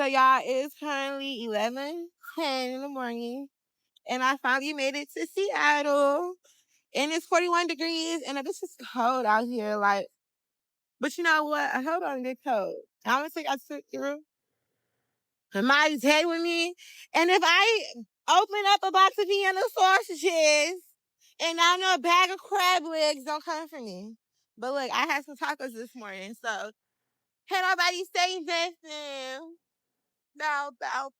So, y'all, it is currently 11:10 in the morning, and I finally made it to Seattle, and it's 41 degrees, and it's just cold out here, like, but you know what? I held on to get cold. I don't think I took through. Somebody's head with me, and if I open up a box of Vienna sausages and I know a bag of crab legs, don't come for me. But look, I had some tacos this morning, so can't nobody say nothing. No. All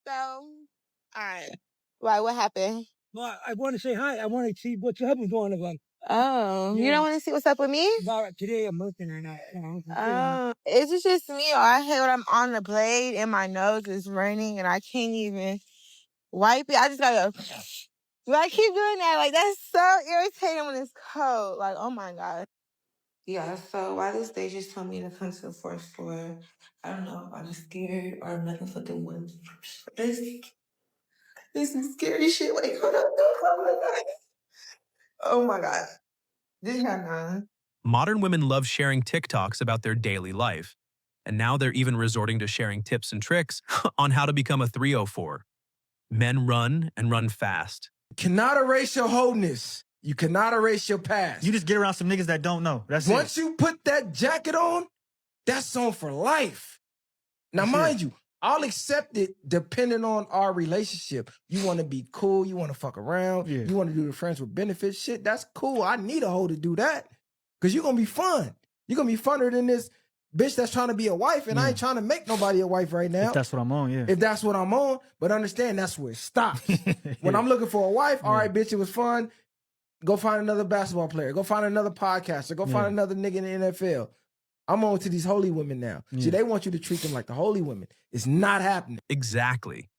right. Why? What happened? Well, I want to say hi. I want to see what your husband's going on. Oh, yeah. You don't want to see what's up with me? Well, today I'm looking or not. Is it just me, or I hate when I'm on the blade and my nose is running and I can't even wipe it? I just gotta. But I keep doing that. Like, that's so irritating when it's cold. Like, oh my God. Yeah, so why this day just told me to come to the fourth floor. I don't know if I'm scared or I'm looking for the one. This is scary shit. Wait, hold up. Oh my God. Oh my God. This is not. Modern women love sharing TikToks about their daily life. And now they're even resorting to sharing tips and tricks on how to become a 304. Men run and run fast. Cannot erase your wholeness. You cannot erase your past. You just get around some niggas that don't know. That's it. Once you put that jacket on, that's on for life. Now, mind you, I'll accept it depending on our relationship. You want to be cool. You want to fuck around. Yeah. You want to do the friends with benefits shit. That's cool. I need a hoe to do that because you're going to be fun. You're going to be funner than this bitch that's trying to be a wife, and I ain't trying to make nobody a wife right now. If that's what I'm on, yeah. If that's what I'm on, but understand that's where it stops. When I'm looking for a wife, all right, bitch, it was fun. Go find another basketball player. Go find another podcaster. Go find another nigga in the NFL. I'm on to these holy women now. See, they want you to treat them like the holy women. It's not happening. Exactly.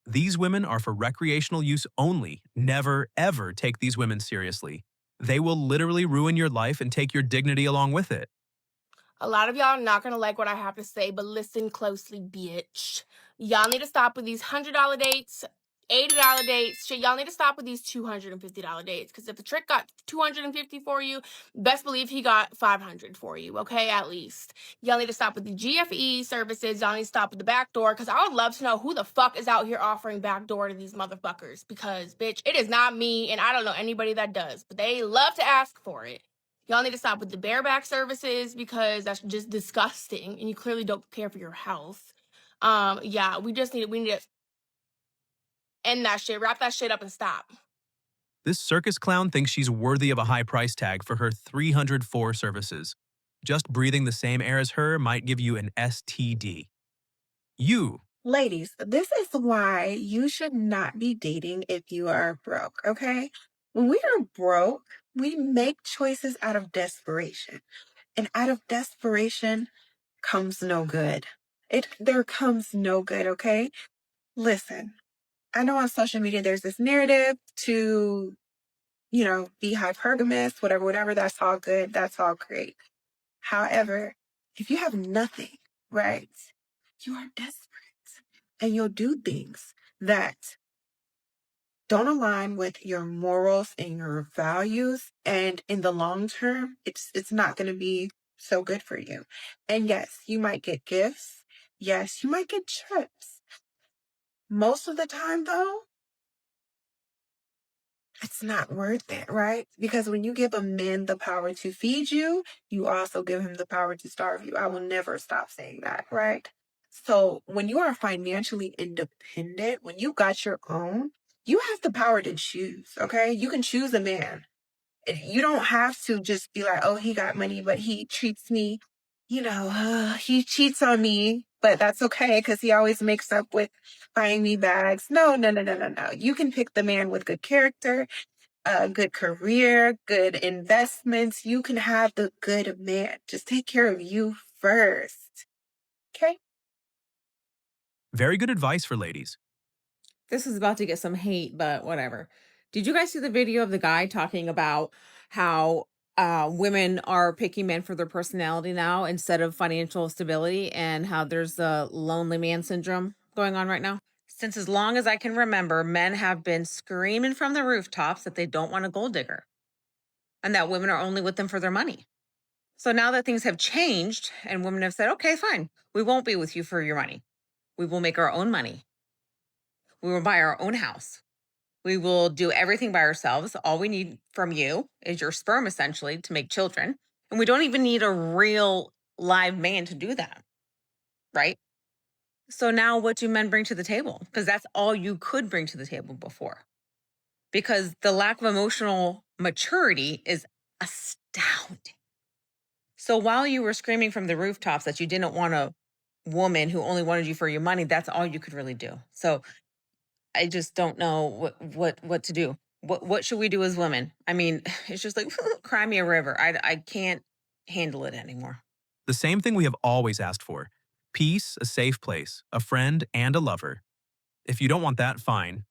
These women are for recreational use only. Never, ever take these women seriously. They will literally ruin your life and take your dignity along with it. A lot of y'all are not gonna like what I have to say, but listen closely, bitch. Y'all need to stop with these $100 dates, $80 dates. Shit, y'all need to stop with these $250 dates. Because if the trick got $250 for you, best believe he got $500 for you, okay? At least. Y'all need to stop with the GFE services. Y'all need to stop with the backdoor. Because I would love to know who the fuck is out here offering backdoor to these motherfuckers. Because, bitch, it is not me, and I don't know anybody that does. But they love to ask for it. Y'all need to stop with the bareback services because that's just disgusting, and you clearly don't care for your health. Yeah, we need to end that shit, wrap that shit up, and stop. This circus clown thinks she's worthy of a high price tag for her 304 services. Just breathing the same air as her might give you an STD. Ladies, this is why you should not be dating if you are broke, okay? When we are broke, we make choices out of desperation. And out of desperation comes no good. There comes no good, okay? Listen, I know on social media there's this narrative to, be hypergamous, whatever, that's all good, that's all great. However, if you have nothing, right, you are desperate. And you'll do things that don't align with your morals and your values. And in the long term, it's not going to be so good for you. And yes, you might get gifts. Yes, you might get trips. Most of the time, though, it's not worth it, right? Because when you give a man the power to feed you, you also give him the power to starve you. I will never stop saying that, right? So when you are financially independent, when you got your own, you have the power to choose, okay? You can choose a man. You don't have to just be like, oh, he got money, but he treats me, he cheats on me, but that's okay because he always makes up with buying me bags. No. You can pick the man with good character, a good career, good investments. You can have the good man. Just take care of you first, okay? Very good advice for ladies. This is about to get some hate, but whatever. Did you guys see the video of the guy talking about how women are picking men for their personality now instead of financial stability, and how there's the lonely man syndrome going on right now? Since as long as I can remember, men have been screaming from the rooftops that they don't want a gold digger and that women are only with them for their money. So now that things have changed and women have said, okay, fine, we won't be with you for your money. We will make our own money. We will buy our own house. We will do everything by ourselves. All we need from you is your sperm, essentially, to make children. And we don't even need a real live man to do that, right? So now what do men bring to the table? Because that's all you could bring to the table before. Because the lack of emotional maturity is astounding. So while you were screaming from the rooftops that you didn't want a woman who only wanted you for your money, that's all you could really do. So I just don't know what to do. What should we do as women? I mean, it's just like cry me a river. I can't handle it anymore. The same thing we have always asked for: peace, a safe place, a friend, and a lover. If you don't want that, fine.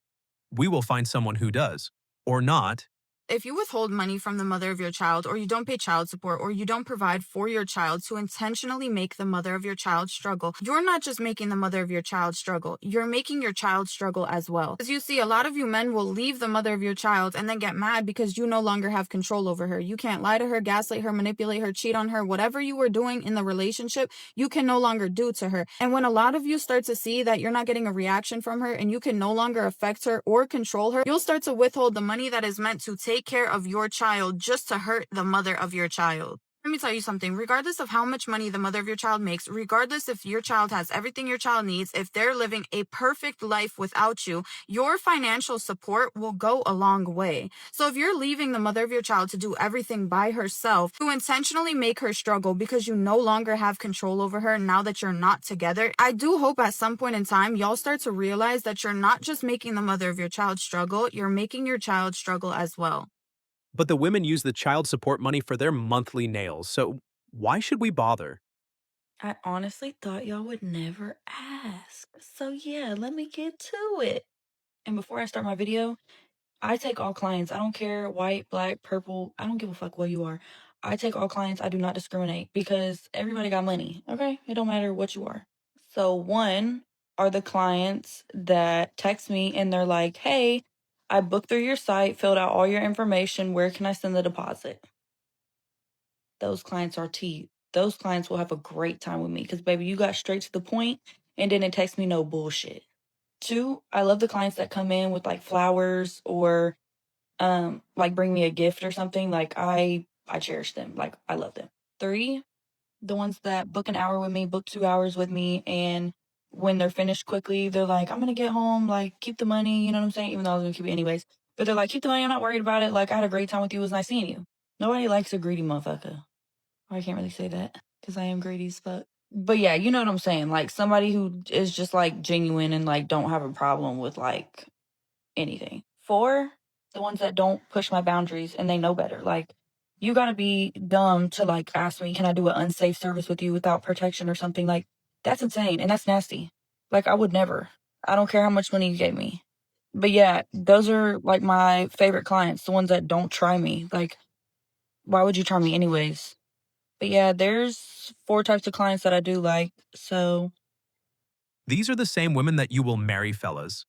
We will find someone who does. Or not. If you withhold money from the mother of your child, or you don't pay child support, or you don't provide for your child to intentionally make the mother of your child struggle, you're not just making the mother of your child struggle, you're making your child struggle as well. As you see, a lot of you men will leave the mother of your child and then get mad because you no longer have control over her. You can't lie to her, gaslight her, manipulate her, cheat on her. Whatever you were doing in the relationship, you can no longer do to her. And when a lot of you start to see that you're not getting a reaction from her and you can no longer affect her or control her, you'll start to withhold the money that is meant to take care of your child just to hurt the mother of your child. Let me tell you something. Regardless of how much money the mother of your child makes, regardless if your child has everything your child needs, if they're living a perfect life without you, your financial support will go a long way. So if you're leaving the mother of your child to do everything by herself, to intentionally make her struggle because you no longer have control over her now that you're not together, I do hope at some point in time y'all start to realize that you're not just making the mother of your child struggle, you're making your child struggle as well. But the women use the child support money for their monthly nails, so why should we bother? I honestly thought y'all would never ask. So yeah, let me get to it. And before I start my video, I take all clients. I don't care white, black, purple. I don't give a fuck what you are. I take all clients. I do not discriminate because everybody got money. Okay? It don't matter what you are. So one are the clients that text me and they're like, hey, I booked through your site, filled out all your information. Where can I send the deposit? Those clients are T. Those clients will have a great time with me because, baby, you got straight to the point and didn't text me no bullshit. Two, I love the clients that come in with like flowers or like bring me a gift or something. Like I cherish them. Like I love them. Three, the ones that book an hour with me, book 2 hours with me, and when they're finished quickly, they're like, I'm gonna get home, like keep the money, you know what I'm saying? Even though I was gonna keep it anyways. But they're like, keep the money, I'm not worried about it. Like I had a great time with you, it was nice seeing you. Nobody likes a greedy motherfucker. I can't really say that because I am greedy as fuck. But yeah, you know what I'm saying? Like somebody who is just like genuine and like don't have a problem with like anything. Four, the ones that don't push my boundaries and they know better. Like you gotta be dumb to like ask me, can I do an unsafe service with you without protection or something? Like that's insane and that's nasty. Like I would never. I don't care how much money you gave me. But yeah, those are like my favorite clients, the ones that don't try me. Like, why would you try me anyways? But yeah, there's 4 types of clients that I do like. So These are the same women that you will marry, fellas.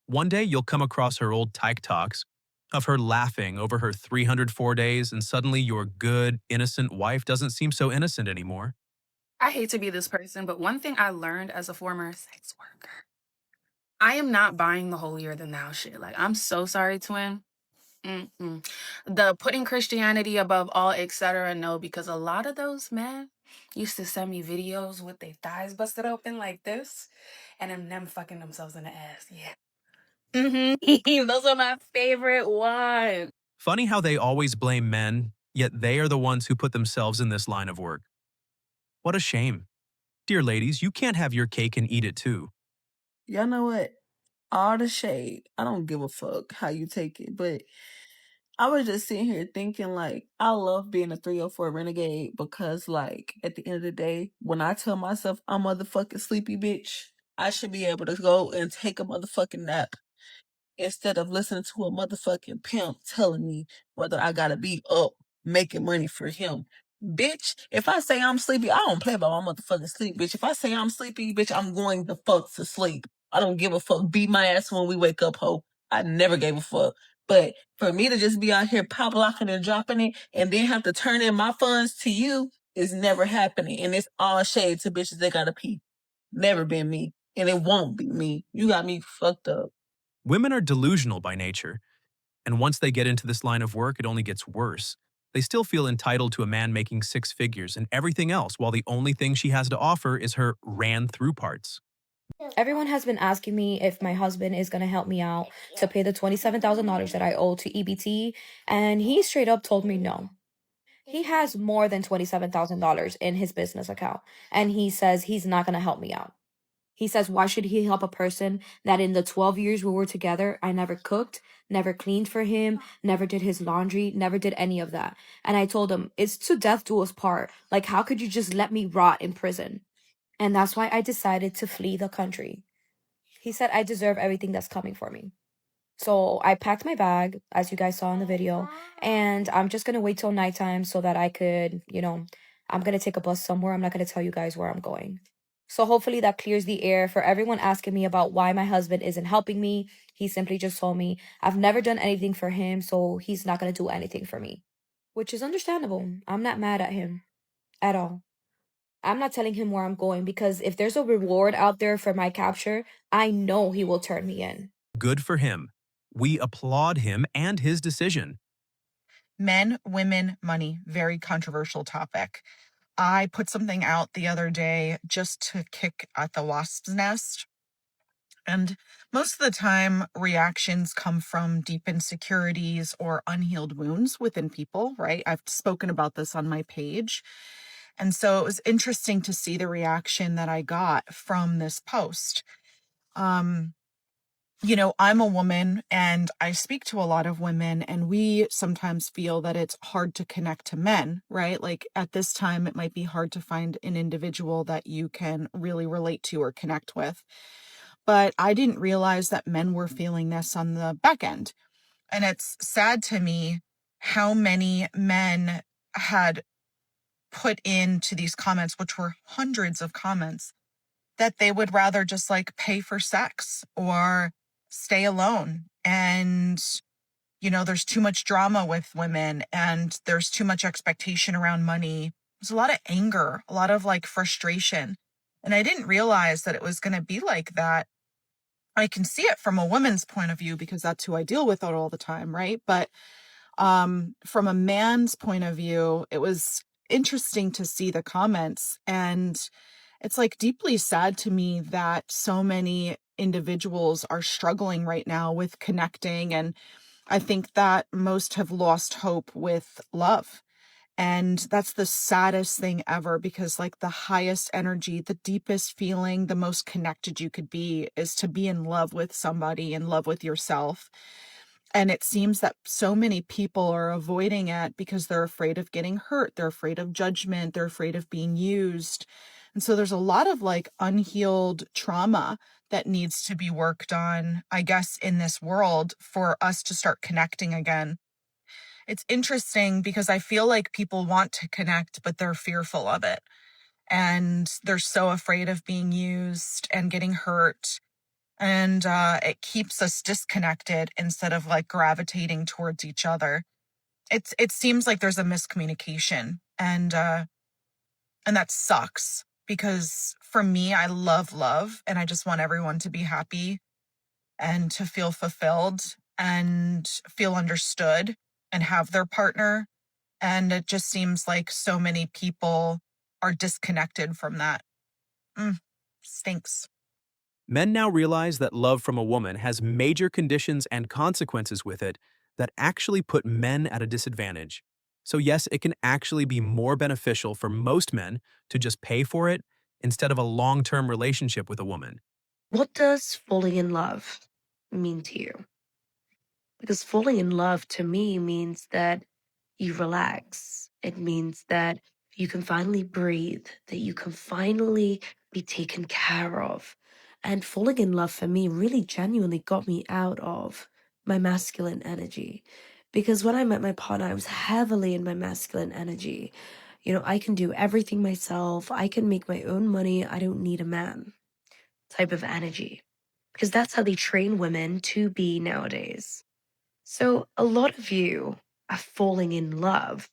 One day you'll come across her old TikToks of her laughing over her 304 days, and suddenly your good, innocent wife doesn't seem so innocent anymore. I hate to be this person, but one thing I learned as a former sex worker, I am not buying the holier than thou shit. Like, I'm so sorry, twin. The putting Christianity above all, etc. No, because a lot of those men used to send me videos with their thighs busted open like this, and them fucking themselves in the ass. Yeah. Those are my favorite ones. Funny how they always blame men, yet they are the ones who put themselves in this line of work. What a shame. Dear ladies, you can't have your cake and eat it too. Y'all know what? All the shade. I don't give a fuck how you take it, but I was just sitting here thinking, like, I love being a 304 renegade because, like, at the end of the day, when I tell myself I'm motherfucking sleepy bitch, I should be able to go and take a motherfucking nap instead of listening to a motherfucking pimp telling me whether I gotta be up making money for him. Bitch, if I say I'm sleepy, I don't play about my motherfucking sleep, bitch. If I say I'm sleepy, bitch, I'm going the fuck to sleep. I don't give a fuck. Beat my ass when we wake up, ho. I never gave a fuck. But for me to just be out here pop locking and dropping it and then have to turn in my funds to you is never happening. And it's all shade to bitches that gotta pee. Never been me. and it won't be me. You got me fucked up. Women are delusional by nature, and once they get into this line of work, it only gets worse. They still feel entitled to a man making 6 figures and everything else, while the only thing she has to offer is her ran-through parts. Everyone has been asking me if my husband is going to help me out to pay the $27,000 that I owe to EBT, and he straight up told me no. He has more than $27,000 in his business account, and he says he's not going to help me out. He says, why should he help a person that in the 12 years we were together, I never cooked, never cleaned for him, never did his laundry, never did any of that. And I told him, it's to death do us part. Like, how could you just let me rot in prison? And that's why I decided to flee the country. He said I deserve everything that's coming for me. So I packed my bag, as you guys saw in the video, and I'm just going to wait till nighttime so that I could, I'm going to take a bus somewhere. I'm not going to tell you guys where I'm going. So hopefully that clears the air for everyone asking me about why my husband isn't helping me. He simply just told me I've never done anything for him, so he's not going to do anything for me, which is understandable. I'm not mad at him at all. I'm not telling him where I'm going because if there's a reward out there for my capture, I know he will turn me in. Good for him. We applaud him and his decision. Men, women, money, very controversial topic. I put something out the other day just to kick at the wasp's nest. And most of the time, reactions come from deep insecurities or unhealed wounds within people, right? I've spoken about this on my page. And so it was interesting to see the reaction that I got from this post. I'm a woman and I speak to a lot of women, and we sometimes feel that it's hard to connect to men, right? Like at this time, it might be hard to find an individual that you can really relate to or connect with. But I didn't realize that men were feeling this on the back end. And it's sad to me how many men had put into these comments, which were hundreds of comments, that they would rather just like pay for sex or stay alone. And, there's too much drama with women and there's too much expectation around money. There's a lot of anger, a lot of like frustration. And I didn't realize that it was going to be like that. I can see it from a woman's point of view because that's who I deal with all the time, right? But from a man's point of view, it was interesting to see the comments, and it's like deeply sad to me that so many individuals are struggling right now with connecting. And I think that most have lost hope with love. And that's the saddest thing ever, because like the highest energy, the deepest feeling, the most connected you could be is to be in love with somebody, in love with yourself. And it seems that so many people are avoiding it because they're afraid of getting hurt. They're afraid of judgment. They're afraid of being used. And so there's a lot of like unhealed trauma that needs to be worked on, I guess, in this world for us to start connecting again. It's interesting because I feel like people want to connect, but they're fearful of it. And they're so afraid of being used and getting hurt. And it keeps us disconnected instead of like gravitating towards each other. It seems like there's a miscommunication, and that sucks, because for me, I love love and I just want everyone to be happy and to feel fulfilled and feel understood and have their partner. And it just seems like so many people are disconnected from that. Stinks. Men now realize that love from a woman has major conditions and consequences with it that actually put men at a disadvantage. So yes, it can actually be more beneficial for most men to just pay for it instead of a long-term relationship with a woman. What does falling in love mean to you? Because falling in love to me means that you relax. It means that you can finally breathe, that you can finally be taken care of. And falling in love for me really genuinely got me out of my masculine energy. Because when I met my partner, I was heavily in my masculine energy. I can do everything myself. I can make my own money. I don't need a man type of energy. Because that's how they train women to be nowadays. So a lot of you are falling in love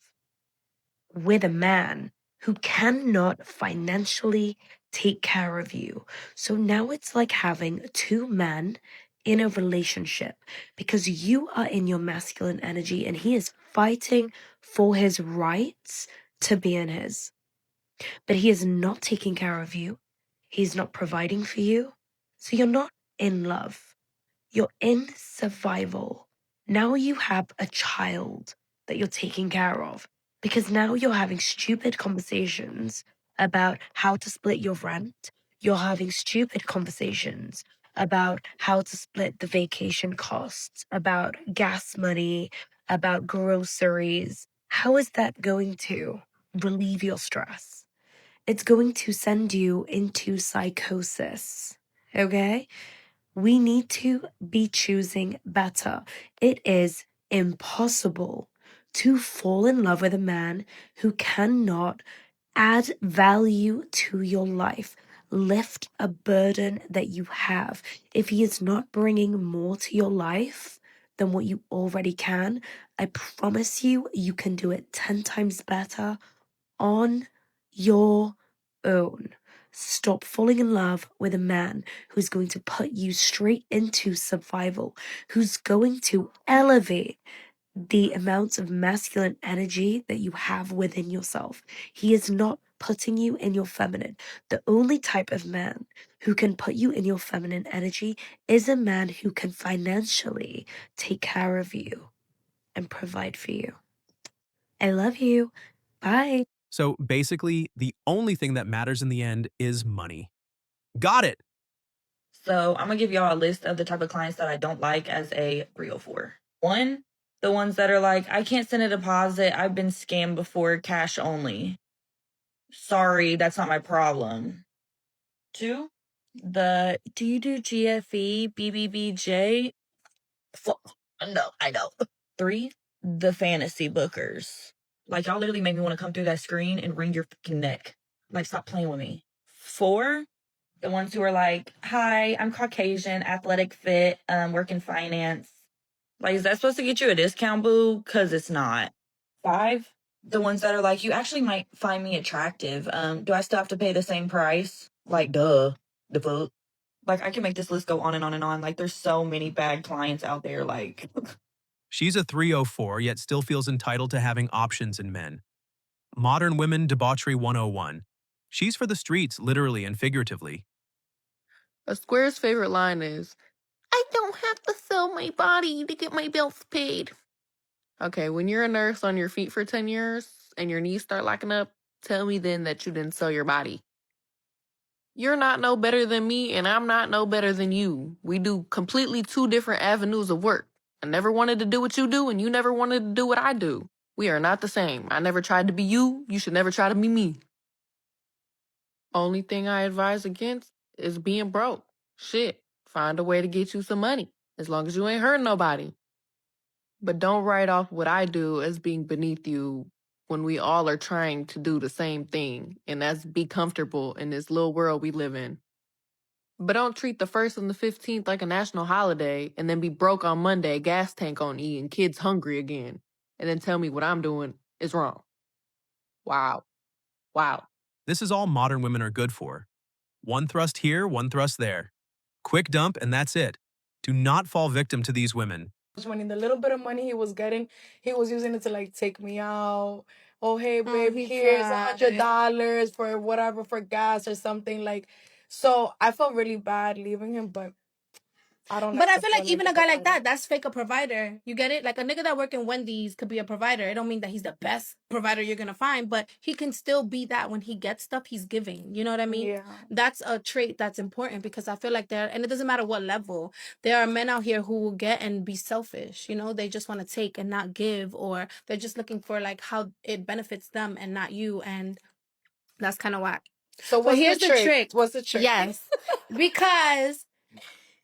with a man who cannot financially take care of you. So now it's like having two men in a relationship because you are in your masculine energy and he is fighting for his rights to be in his. But he is not taking care of you. He's not providing for you. So you're not in love. You're in survival. Now you have a child that you're taking care of because now you're having stupid conversations about how to split your rent. You're having stupid conversations about how to split the vacation costs, about gas money, about groceries. How is that going to relieve your stress? It's going to send you into psychosis. Okay? We need to be choosing better. It is impossible to fall in love with a man who cannot add value to your life, lift a burden that you have. If he is not bringing more to your life than what you already can, I promise you, you can do it 10 times better on your own. Stop falling in love with a man who's going to put you straight into survival, who's going to elevate the amounts of masculine energy that you have within yourself. He is not putting you in your feminine. The only type of man who can put you in your feminine energy is a man who can financially take care of you and provide for you. I love you. Bye. So basically, the only thing that matters in the end is money. Got it! So I'm gonna give y'all a list of the type of clients that I don't like as a 304. One, the ones that are like, I can't send a deposit. I've been scammed before, cash only. Sorry, that's not my problem. Two, the do you do GFE, BBBJ? No, I know. Three, the fantasy bookers. Like, y'all literally make me want to come through that screen and wring your fucking neck. Like, stop playing with me. Four, the ones who are like, hi, I'm Caucasian, athletic fit, work in finance. Like, is that supposed to get you a discount, boo? Because it's not. Five, the ones that are like, you actually might find me attractive. Do I still have to pay the same price? Like, duh. The fuck? Like, I can make this list go on and on and on. Like, there's so many bad clients out there. Like, She's a 304, yet still feels entitled to having options in men. Modern Women Debauchery 101. She's for the streets, literally and figuratively. A square's favorite line is, I don't have to sell my body to get my bills paid. Okay, when you're a nurse on your feet for 10 years and your knees start locking up, tell me then that you didn't sell your body. You're not no better than me, and I'm not no better than you. We do completely two different avenues of work. I never wanted to do what you do, and you never wanted to do what I do. We are not the same. I never tried to be you. You should never try to be me. Only thing I advise against is being broke. Shit, find a way to get you some money, as long as you ain't hurting nobody. But don't write off what I do as being beneath you when we all are trying to do the same thing, and that's be comfortable in this little world we live in. But don't treat the 1st and the 15th like a national holiday and then be broke on Monday, gas tank on E, and kids hungry again. And then tell me what I'm doing is wrong. Wow. Wow. This is all modern women are good for. One thrust here, one thrust there. Quick dump, and that's it. Do not fall victim to these women. Money, the little bit of money he was getting, he was using it to like take me out. Oh, hey, babe, here's $100 for whatever, for gas or something. Like, so I felt really bad leaving him, but I don't. But I feel like even a guy like that, that's fake a provider. You get it? Like a nigga that work in Wendy's could be a provider. It don't mean that he's the best provider you're gonna find, but he can still be that when he gets stuff, he's giving. You know what I mean? Yeah. That's a trait that's important because I feel like and it doesn't matter what level, there are men out here who will get and be selfish. You know, they just want to take and not give, or they're just looking for like how it benefits them and not you, and that's kind of whack. So But here's the trick. What's the trick? Yes, because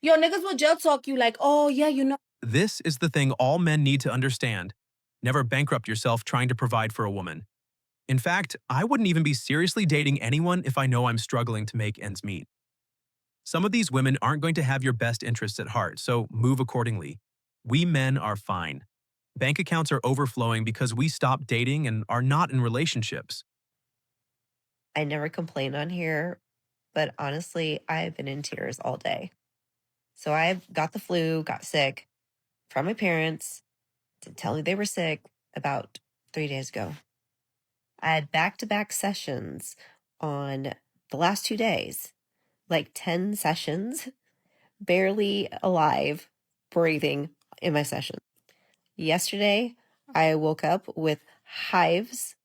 yo, niggas will jail talk you like, oh, yeah, you know. This is the thing all men need to understand. Never bankrupt yourself trying to provide for a woman. In fact, I wouldn't even be seriously dating anyone if I know I'm struggling to make ends meet. Some of these women aren't going to have your best interests at heart, so move accordingly. We men are fine. Bank accounts are overflowing because we stopped dating and are not in relationships. I never complain on here, but honestly, I've been in tears all day. So I've got the flu, got sick from my parents to tell me they were sick about 3 days ago. I had back-to-back sessions on the last 2 days, like 10 sessions, barely alive, breathing in my session. Yesterday, I woke up with hives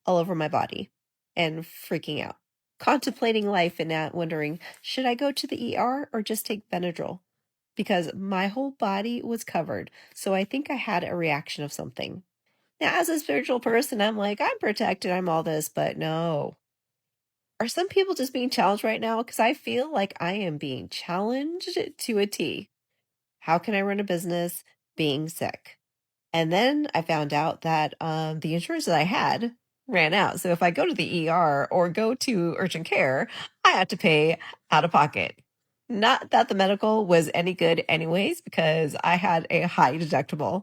all over my body and freaking out, contemplating life and wondering, should I go to the ER or just take Benadryl? Because my whole body was covered. So I think I had a reaction of something. Now, as a spiritual person, I'm like, I'm protected, I'm all this, but no. Are some people just being challenged right now? Because I feel like I am being challenged to a T. How can I run a business being sick? And then I found out that the insurance that I had ran out. So if I go to the ER or go to urgent care, I have to pay out of pocket. Not that the medical was any good anyways, because I had a high deductible.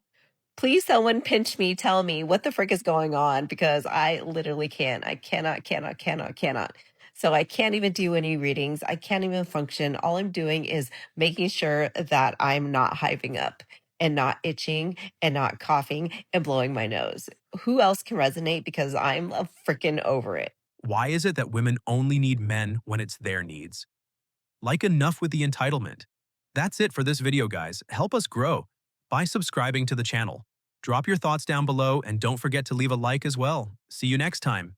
Please someone pinch me, tell me what the frick is going on, because I literally can't. I cannot. So I can't even do any readings. I can't even function. All I'm doing is making sure that I'm not hiving up and not itching and not coughing and blowing my nose. Who else can resonate? Because I'm a freaking over it. Why is it that women only need men when it's their needs? Like, enough with the entitlement. That's it for this video, guys. Help us grow by subscribing to the channel. Drop your thoughts down below and don't forget to leave a like as well. See you next time.